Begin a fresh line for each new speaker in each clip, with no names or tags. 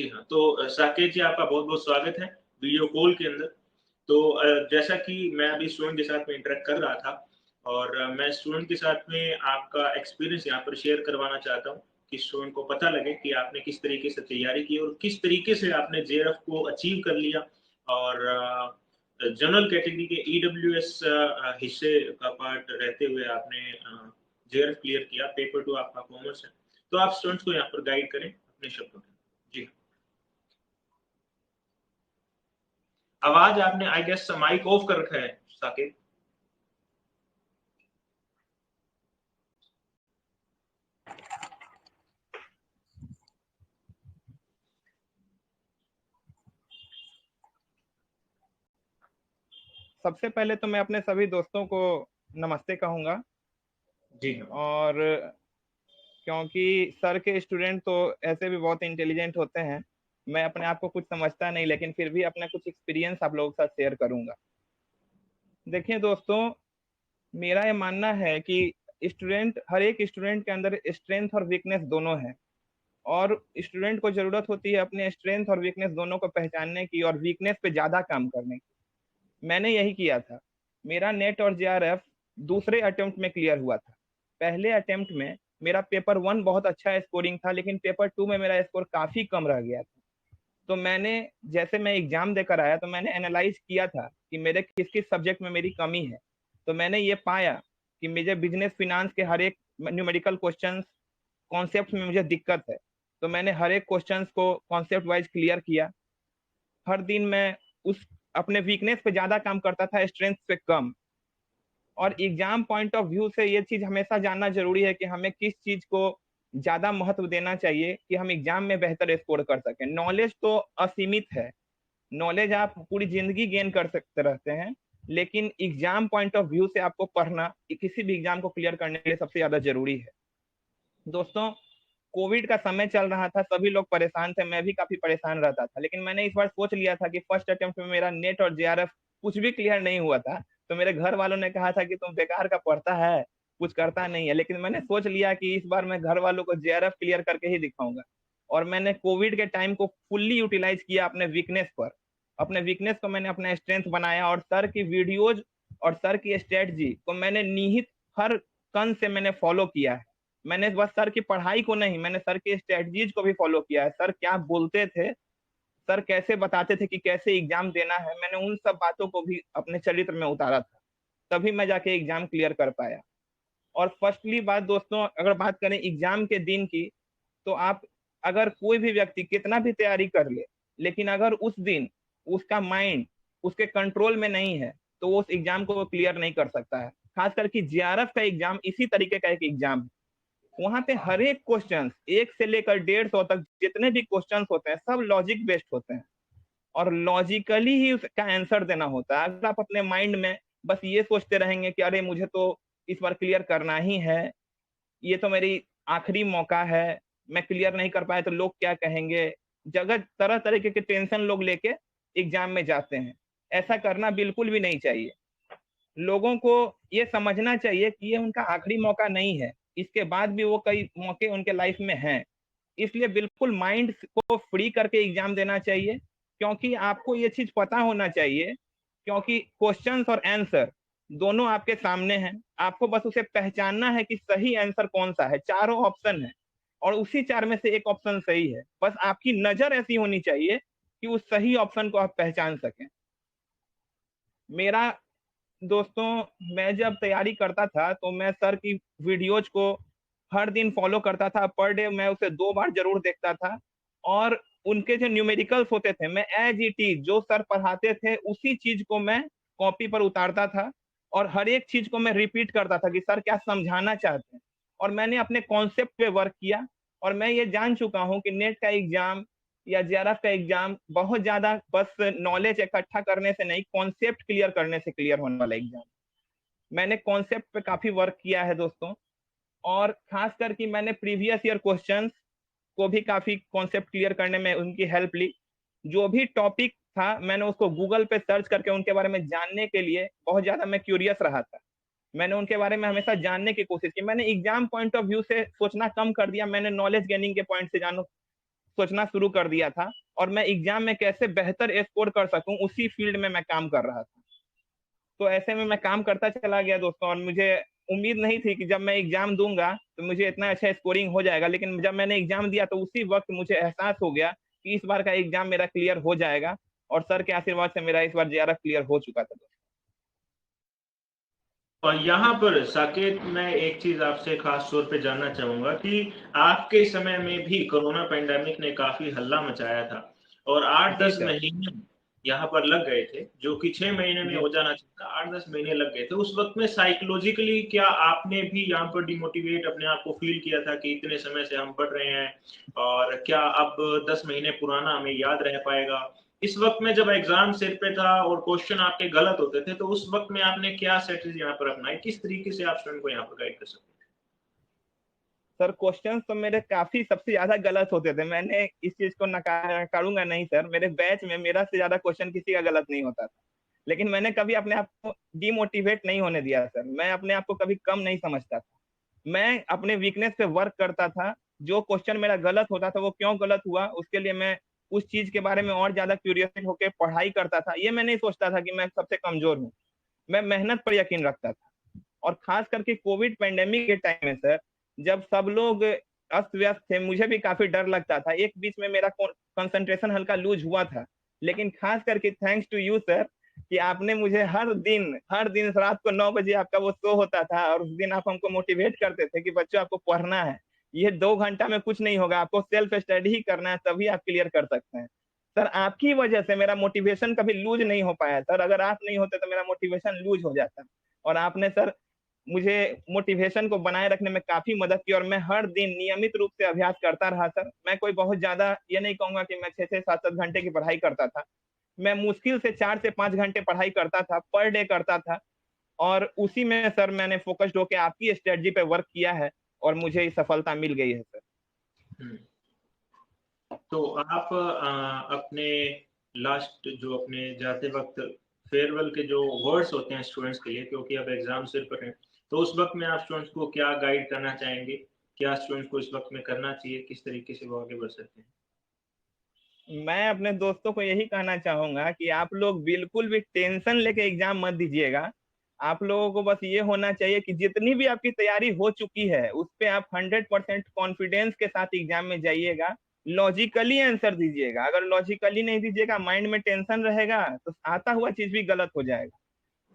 जी हाँ, तो साकेत जी आपका बहुत-बहुत स्वागत है वीडियो कॉल के अंदर। तो जैसा कि मैं अभी स्टूडेंट के साथ में इंटरैक्ट कर रहा था और मैं स्टूडेंट के साथ में आपका एक्सपीरियंस यहाँ पर शेयर करवाना चाहता हूँ कि स्टूडेंट को पता लगे कि आपने किस तरीके से तैयारी की और किस तरीके से आपने जेआरएफ को अचीव कर लिया और जनरल कैटेगरी के ईडब्ल्यूएस हिस्से का पार्ट रहते हुए आपने जेआरएफ क्लियर किया, पेपर 2 आपका कॉमर्स है। तो आप स्टूडेंट्स को यहाँ पर गाइड करें अपने शब्दों में। जी। आवाज आपने आई गेस माइक ऑफ कर रखा है साकिब।
सबसे पहले तो मैं अपने सभी दोस्तों को नमस्ते कहूँगा।
जी हाँ।
और क्योंकि सर के स्टूडेंट तो ऐसे भी बहुत इंटेलिजेंट होते हैं, मैं अपने आप को कुछ समझता नहीं, लेकिन फिर भी अपना कुछ एक्सपीरियंस आप लोगों के साथ शेयर करूँगा। देखिए दोस्तों, मेरा ये मानना है कि हर एक स्टूडेंट के अंदर स्ट्रेंथ और वीकनेस दोनों है, और स्टूडेंट को ज़रूरत होती है अपने स्ट्रेंथ और वीकनेस दोनों को पहचानने की और वीकनेस पे ज़्यादा काम करने की। मैंने यही किया था। मेरा नेट और जेआरएफ दूसरे अटेम्प्ट में क्लियर हुआ था। पहले अटेम्प्ट में मेरा पेपर 1 बहुत अच्छा स्कोरिंग था, लेकिन पेपर 2 में मेरा स्कोर काफ़ी कम रह गया था। तो जैसे मैं एग्ज़ाम देकर आया, तो मैंने एनालाइज़ किया था कि मेरे किस-किस सब्जेक्ट में मेरी कमी है। तो मैंने ये पाया कि मुझे बिज़नेस फ़िनांस के हर एक न्यूमेरिकल क्वेश्चंस, कॉन्सेप्ट्स में मुझे दिक्कत है। तो मैंने हर एक क्वेश्चंस को कॉन्सेप्ट वाइज़ क्लियर किया। हर दिन मैं उस अपने वीकनेस पे ज़्यादा काम करता था, स्ट्रेंथ पे कम। और एग्ज़ाम पॉइंट ऑफ व्यू से ये चीज़ हमेशा जानना ज़रूरी है कि हमें किस चीज़ को ज़्यादा महत्व देना चाहिए कि हम एग्ज़ाम में बेहतर स्कोर कर सकें। नॉलेज तो असीमित है, नॉलेज आप पूरी ज़िंदगी गेन कर सकते रहते हैं, लेकिन एग्ज़ाम पॉइंट ऑफ व्यू से आपको पढ़ना किसी भी एग्ज़ाम को क्लियर करने के लिए सबसे ज़्यादा ज़रूरी है। दोस्तों, कोविड का समय चल रहा था, सभी लोग परेशान थे, मैं भी काफ़ी परेशान रहता था। लेकिन मैंने इस बार सोच लिया था कि फर्स्ट अटेम्प्ट में मेरा नेट और जेआरएफ कुछ भी क्लियर नहीं हुआ था। तो मेरे घर वालों ने कहा था कि तुम बेकार का पढ़ता है, कुछ करता नहीं है। लेकिन मैंने सोच लिया कि इस बार मैं घर वालों को जेआरएफ क्लियर करके ही दिखाऊँगा। और मैंने कोविड के टाइम को फुल्ली यूटिलाइज़ किया अपने वीकनेस पर। अपने वीकनेस को मैंने अपना स्ट्रेंथ बनाया, और सर की वीडियोज़ और सर की स्ट्रैटेजी को मैंने निहित हर कण से मैंने फॉलो किया है। मैंने बस सर की पढ़ाई को नहीं, मैंने सर की स्ट्रैटेजीज को भी फॉलो किया है। सर क्या बोलते थे, सर कैसे बताते थे कि कैसे एग्जाम देना है, मैंने उन सब बातों को भी अपने चरित्र में उतारा था। तभी मैं जाके एग्जाम क्लियर कर पाया। और फर्स्टली बात दोस्तों, अगर बात करें एग्जाम के दिन की, तो आप अगर कोई भी व्यक्ति कितना भी तैयारी कर ले, लेकिन अगर उस दिन उसका माइंड उसके कंट्रोल में नहीं है, तो वो उस एग्जाम को क्लियर नहीं कर सकता है। खास करके जेआरएफ का एग्जाम इसी तरीके का एक एग्जाम है। वहां पे हर एक क्वेश्चन 1 से लेकर 150 तक जितने भी क्वेश्चन होते हैं, सब लॉजिक बेस्ड होते हैं, और लॉजिकली ही उसका आंसर देना होता है। अगर आप अपने माइंड में बस ये सोचते रहेंगे कि अरे मुझे तो इस बार क्लियर करना ही है, ये तो मेरी आखिरी मौका है, मैं क्लियर नहीं कर पाया तो लोग क्या कहेंगे, जगह तरह तरीके के टेंशन लोग लेके एग्जाम में जाते हैं। ऐसा करना बिल्कुल भी नहीं चाहिए। लोगों को ये समझना चाहिए कि ये उनका आखिरी मौका नहीं है, इसके बाद भी वो कई मौके उनके लाइफ में हैं। इसलिए बिल्कुल माइंड को फ्री करके एग्जाम देना चाहिए, क्योंकि आपको ये चीज पता होना चाहिए, क्योंकि क्वेश्चंस और आंसर दोनों आपके सामने हैं। आपको बस उसे पहचानना है कि सही आंसर कौन सा है। चारों ऑप्शन है, और उसी चार में से एक ऑप्शन सही है। बस आपकी नजर ऐसी होनी चाहिए कि उस सही ऑप्शन को आप पहचान सकें। मेरा दोस्तों, मैं जब तैयारी करता था तो मैं सर की वीडियोज को हर दिन फॉलो करता था। पर डे मैं उसे 2 बार जरूर देखता था, और उनके जो न्यूमेरिकल्स होते थे, मैं एज इट इज जो सर पढ़ाते थे उसी चीज को मैं कॉपी पर उतारता था, और हर एक चीज को मैं रिपीट करता था कि सर क्या समझाना चाहते हैं। और मैंने अपने कॉन्सेप्ट पे वर्क किया, और मैं ये जान चुका हूँ कि नेट का एग्जाम या जेआरएफ का एग्जाम बहुत ज्यादा बस नॉलेज इकट्ठा करने से नहीं, कॉन्सेप्ट क्लियर करने से क्लियर होने वाला एग्जाम। मैंने कॉन्सेप्ट पे काफी वर्क किया है दोस्तों, और खास करके मैंने प्रीवियस ईयर क्वेश्चंस को भी काफी कॉन्सेप्ट क्लियर करने में उनकी हेल्प ली। जो भी टॉपिक था मैंने उसको गूगल पे सर्च करके उनके बारे में जानने के लिए बहुत ज्यादा मैं क्यूरियस रहा था। मैंने उनके बारे में हमेशा जानने की कोशिश की। मैंने एग्जाम पॉइंट ऑफ व्यू से सोचना कम कर दिया, मैंने नॉलेज गेनिंग के पॉइंट से जानो सोचना शुरू कर दिया था और मैं एग्जाम में कैसे बेहतर स्कोर कर सकूं उसी फील्ड में मैं काम कर रहा था। तो ऐसे में मैं काम करता चला गया दोस्तों, और मुझे उम्मीद नहीं थी कि जब मैं एग्जाम दूंगा तो मुझे इतना अच्छा स्कोरिंग हो जाएगा, लेकिन जब मैंने एग्जाम दिया तो उसी वक्त मुझे एहसास हो गया कि इस बार का एग्जाम मेरा क्लियर हो जाएगा, और सर के आशीर्वाद से मेरा इस बार जेआरएफ क्लियर हो चुका था।
और यहाँ पर साकेत, मैं एक चीज आपसे खास तौर पे जानना चाहूंगा कि आपके समय में भी कोरोना पेंडेमिक ने काफी हल्ला मचाया था और
जी
8-10
सर।
महीने यहाँ पर लग गए थे, जो कि 6 महीने में
जी
हो जाना चाहिए था, 8-10 महीने लग गए थे। उस वक्त में साइकोलॉजिकली क्या आपने भी यहाँ पर डिमोटिवेट अपने आप को फील किया था कि इतने समय से हम पढ़ रहे हैं और क्या अब 10 महीने पुराना हमें याद रह पाएगा? इस वक्त में जब एग्जाम सिर पे था और क्वेश्चन आपके गलत होते थे, तो उस वक्त में आपने क्या स्ट्रेटेजी यहाँ पर अपनाई? किस तरीके से आप स्टूडेंट को यहाँ पर गाइड कर सकते हैं?
सर, क्वेश्चन तो मेरे काफी सबसे ज्यादा गलत होते थे, मैंने इस चीज को नकारूंगा नहीं सर, मेरे बैच में मेरा से ज्यादा क्वेश्चन किसी का गलत नहीं होता था। लेकिन मैंने कभी अपने आप को डिमोटिवेट नहीं होने दिया सर, मैं अपने आप को कभी कम नहीं समझता था। मैं अपने वीकनेस पे वर्क करता था। जो क्वेश्चन मेरा गलत होता था वो क्यों गलत हुआ उसके लिए मैं उस चीज के बारे में और ज्यादा क्यूरियस होकर पढ़ाई करता था। ये मैं नहीं सोचता था कि मैं सबसे कमजोर हूँ, मैं मेहनत पर यकीन रखता था। और खास करके कोविड पेंडेमिक के टाइम में सर, जब सब लोग अस्त व्यस्त थे, मुझे भी काफी डर लगता था, एक बीच में मेरा कंसंट्रेशन हल्का लूज हुआ था। लेकिन खास करके थैंक्स टू यू सर, कि आपने मुझे हर दिन रात को 9 बजे आपका वो शो होता था, और उस दिन आप हमको मोटिवेट करते थे कि बच्चों आपको पढ़ना है, ये 2 घंटा में कुछ नहीं होगा, आपको सेल्फ स्टडी ही करना है, तभी आप क्लियर कर सकते हैं। सर, आपकी वजह से मेरा मोटिवेशन कभी लूज नहीं हो पाया सर, अगर आप नहीं होते तो मेरा मोटिवेशन लूज हो जाता। और आपने सर मुझे मोटिवेशन को बनाए रखने में काफी मदद की, और मैं हर दिन नियमित रूप से अभ्यास करता रहा सर। मैं कोई बहुत ज्यादा ये नहीं कहूंगा कि मैं 6 से 7 घंटे की पढ़ाई करता था, मैं मुश्किल से 4 से 5 घंटे पढ़ाई करता था, पर डे करता था। और उसी में सर मैंने फोकस्ड होकर आपकी स्ट्रेटजी पे वर्क किया है, और मुझे सफलता मिल गई है सर।
हम्म। तो आप अपने लास्ट जो अपने जाते वक्त फेयरवेल के जो वर्ड्स होते हैं स्टूडेंट्स के लिए, क्योंकि अब एग्जाम सिर पर है, तो उस वक्त में आप स्टूडेंट्स को क्या गाइड करना चाहेंगे? क्या स्टूडेंट्स को इस वक्त में करना चाहिए? किस तरीके से वो आगे बढ़ सकते हैं?
मैं अपने दोस्तों को यही कहना चाहूंगा कि आप लोग बिल्कुल भी टेंशन लेके एग्जाम मत दीजिएगा। आप लोगों को बस ये होना चाहिए कि जितनी भी आपकी तैयारी हो चुकी है उस पे आप 100% कॉन्फिडेंस के साथ एग्जाम में जाइएगा, लॉजिकली आंसर दीजिएगा। अगर लॉजिकली नहीं दीजिएगा, माइंड में टेंशन रहेगा, तो आता हुआ चीज भी गलत हो जाएगा।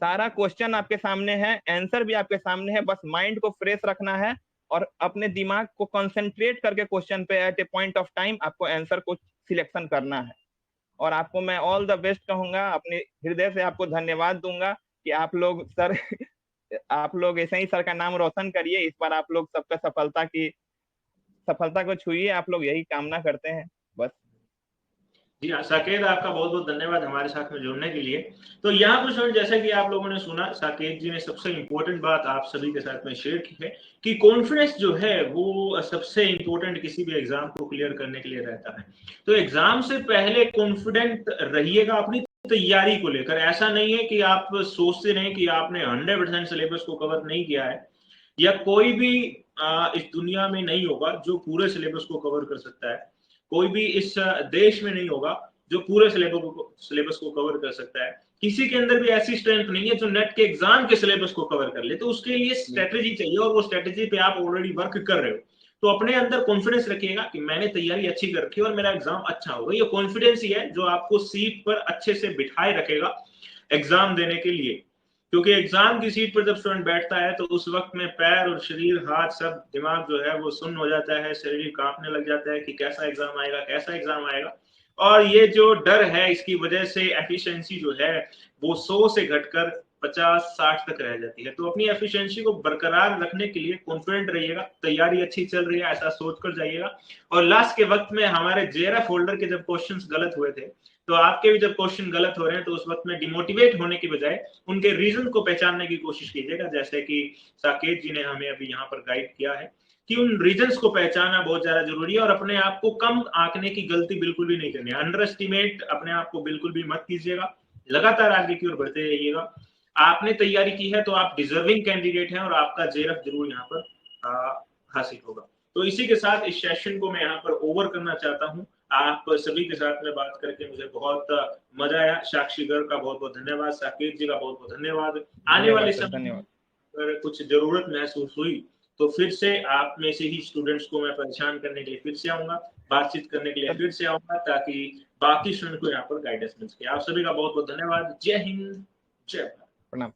सारा क्वेश्चन आपके सामने है, आंसर भी आपके सामने है, बस माइंड को फ्रेश रखना है और अपने दिमाग को कंसंट्रेट करके क्वेश्चन पे at a point of time आपको आंसर को सिलेक्शन करना है। और आपको मैं ऑल द बेस्ट कहूंगा, अपने हृदय से आपको धन्यवाद दूंगा कि आप लोग सर आप लोग ऐसे ही सर का नाम रोशन करिए, इस बार आप लोग सबका सफलता को छुइए, आप लोग यही कामना करते हैं बस।
जी हाँ साकेत, आपका बहुत बहुत धन्यवाद हमारे साथ में जुड़ने के लिए। तो यहाँ पर स्टूडेंट, जैसा कि आप लोगों ने सुना, साकेत जी ने सबसे इम्पोर्टेंट बात आप सभी के साथ में शेयर की है कि कॉन्फिडेंस जो है वो सबसे इम्पोर्टेंट किसी भी एग्जाम को क्लियर करने के लिए रहता है। तो एग्जाम से पहले कॉन्फिडेंट रहिएगा अपनी तैयारी को लेकर। ऐसा नहीं है कि आप सोचते रहें कि आपने 100% सिलेबस को कवर नहीं किया है, या कोई भी इस दुनिया में नहीं होगा जो पूरे सिलेबस को कवर कर सकता है। कोई भी इस देश में नहीं होगा जो पूरे सिलेबस को कवर कर सकता है। किसी के अंदर भी ऐसी स्ट्रेंथ नहीं है जो नेट के एग्जाम के सिलेबस को कवर कर ले। तो उसके लिए स्ट्रेटेजी चाहिए, और वो स्ट्रेटेजी पे आप ऑलरेडी वर्क कर रहे हो। तो अपने अंदर कॉन्फिडेंस रखिएगा कि मैंने तैयारी अच्छी कर रखी है और मेरा एग्जाम अच्छा होगा। ये कॉन्फिडेंस ही है जो आपको सीट पर अच्छे से बिठाए रखेगा एग्जाम देने के लिए। क्योंकि एग्जाम की सीट पर जब स्टूडेंट बैठता है तो उस वक्त में पैर और शरीर, हाथ, सब दिमाग जो है वो सुन्न हो जाता है, शरीर कांपने लग जाता है कि कैसा एग्जाम आएगा, कैसा एग्जाम आएगा। और ये जो डर है, इसकी वजह से एफिशिएंसी जो है वो 100 से घटकर 50-60 तक रह जाती है। तो अपनी एफिशिएंसी को बरकरार रखने के लिए कॉन्फिडेंट रहिएगा, तैयारी अच्छी चल रही है ऐसा सोचकर जाइएगा। और लास्ट के वक्त में हमारे जेआरएफ होल्डर के जब क्वेश्चंस गलत हुए थे, तो आपके भी जब क्वेश्चन गलत हो रहे हैं, तो उस वक्त में डिमोटिवेट होने की बजाय उनके रीजन को पहचानने की कोशिश कीजिएगा, जैसे कि साकेत जी ने हमें अभी यहाँ पर गाइड किया है कि उन रीजंस को पहचानना बहुत ज्यादा जरूरी है। और अपने आप को कम आंकने की गलती बिल्कुल भी नहीं करनी है। अंडर एस्टिमेट अपने आप को बिल्कुल भी मत कीजिएगा, लगातार आगे की ओर बढ़ते रहिएगा। आपने तैयारी की है तो आप डिजर्विंग कैंडिडेट हैं, और आपका जेआरएफ जरूर यहाँ पर हासिल होगा। तो इसी के साथ इस सेशन को मैं यहाँ पर ओवर करना चाहता हूँ। आप सभी के साथ में बात करके मुझे बहुत मजा आया। साक्षी गर्ग का बहुत बहुत धन्यवाद, साकेत जी का बहुत बहुत धन्यवाद। आने वाले समय
धन्यवाद।
अगर कुछ जरूरत महसूस हुई तो फिर से आप में से ही स्टूडेंट्स को मैं परेशान करने के लिए फिर से आऊंगा, बातचीत करने के लिए फिर से आऊंगा, ताकि बाकी स्टूडेंट को यहाँ पर गाइडेंस मिल सके। आप सभी का बहुत बहुत धन्यवाद। जय हिंद, जय भारत।
प्रणाम।